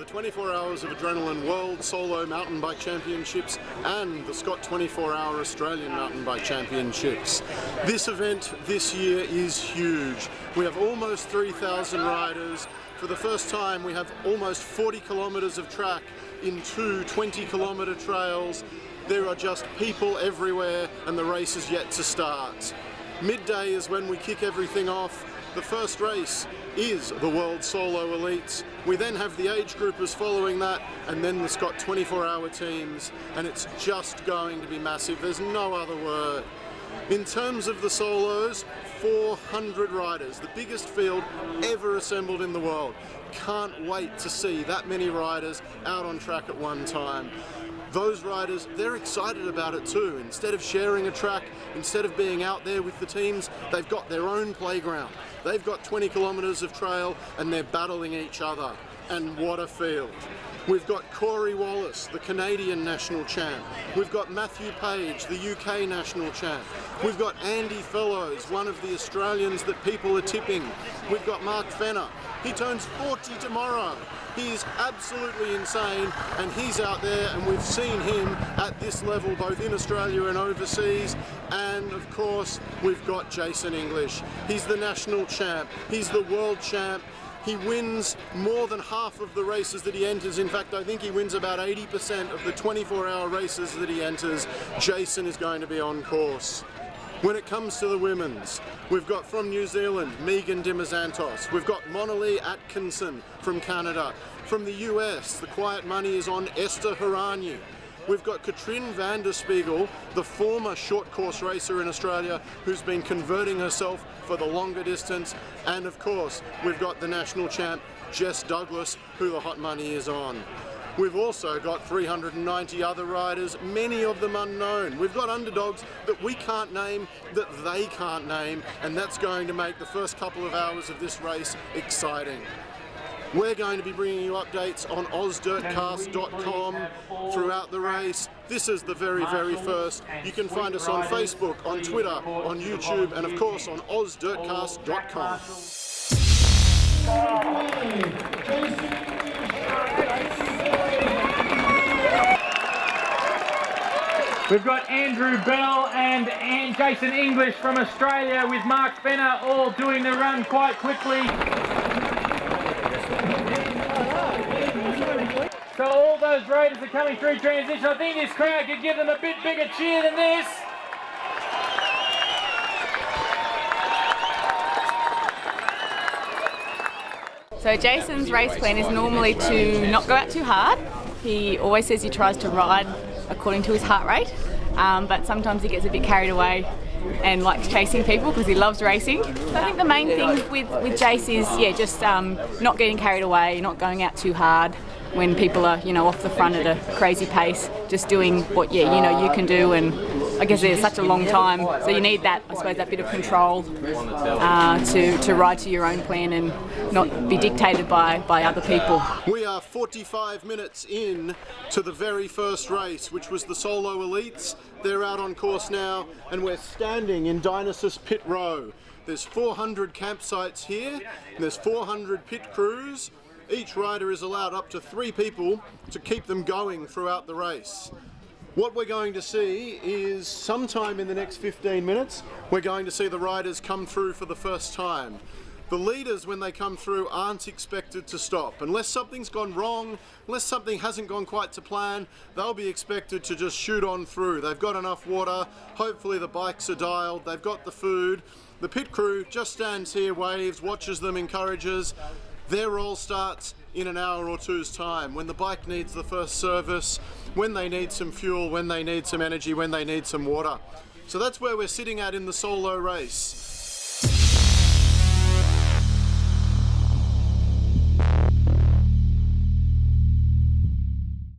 24 Hours of Adrenalin World Solo Mountain Bike Championships and the Scott 24-Hour Australian Mountain Bike Championships. This event this year is huge. We have almost 3,000 riders. For the first time, we have almost 40 kilometres of track in two 20-kilometre trails. There are just people everywhere, and the race is yet to start. Midday is when we kick everything off. The first race is the World Solo Elites. We then have the age groupers following that, and then the Scott 24-hour teams, and it's just going to be massive. There's no other word. In terms of the solos, 400 riders, the biggest field ever assembled in the world. Can't wait to see that many riders out on track at one time. Those riders, they're excited about it too. Instead of sharing a track, instead of being out there with the teams, they've got their own playground. They've got 20 kilometres of trail and they're battling each other. And what a field. We've got Corey Wallace, the Canadian national champ. We've got Matthew Page, the UK national champ. We've got Andy Fellows, one of the Australians that people are tipping. We've got Mark Fenner. He turns 40 tomorrow. He is absolutely insane, and he's out there, and we've seen him at this level both in Australia and overseas. And of course, we've got Jason English. He's the national champ. He's the world champ. He wins more than half of the races that he enters. In fact, I think he wins about 80% of the 24-hour races that he enters. Jason is going to be on course. When it comes to the women's, we've got from New Zealand, Megan Dimazantos. We've got Monalee Atkinson from Canada. From the US, the quiet money is on Esther Haranyi. We've got Katrin van der Spiegel, the former short course racer in Australia, who's been converting herself for the longer distance. And of course, we've got the national champ, Jess Douglas, who the hot money is on. We've also got 390 other riders, many of them unknown. We've got underdogs that we can't name, that they can't name, and that's going to make the first couple of hours of this race exciting. We're going to be bringing you updates on ozdirtcast.com throughout the race. This is the very first. You can find us on Facebook, on Twitter, on YouTube, and of course on ozdirtcast.com. We've got Andrew Bell and Jason English from Australia with Mark Fenner all doing the run quite quickly. So all those riders are coming through transition. I think this crowd could give them a bit bigger cheer than this. So Jason's race plan is normally to not go out too hard. He always says he tries to ride according to his heart rate, but sometimes he gets a bit carried away and likes chasing people because he loves racing. So I think the main thing with Jace is just not getting carried away, not going out too hard when people are off the front at a crazy pace, just doing what you can do. And I guess it's such a long time, so you need that, I suppose, that bit of control to ride to your own plan and not be dictated by other people. We are 45 minutes in to the very first race, which was the Solo Elites. They're out on course now, and we're standing in Dionysus Pit Row. There's 400 campsites here, and there's 400 pit crews. Each rider is allowed up to 3 people to keep them going throughout the race. What we're going to see is sometime in the next 15 minutes, we're going to see the riders come through for the first time. The leaders, when they come through, aren't expected to stop. Unless something's gone wrong, unless something hasn't gone quite to plan, they'll be expected to just shoot on through. They've got enough water, hopefully the bikes are dialed, they've got the food. The pit crew just stands here, waves, watches them, encourages. Their roll starts in an hour or two's time, when the bike needs the first service, when they need some fuel, when they need some energy, when they need some water. So that's where we're sitting at in the solo race.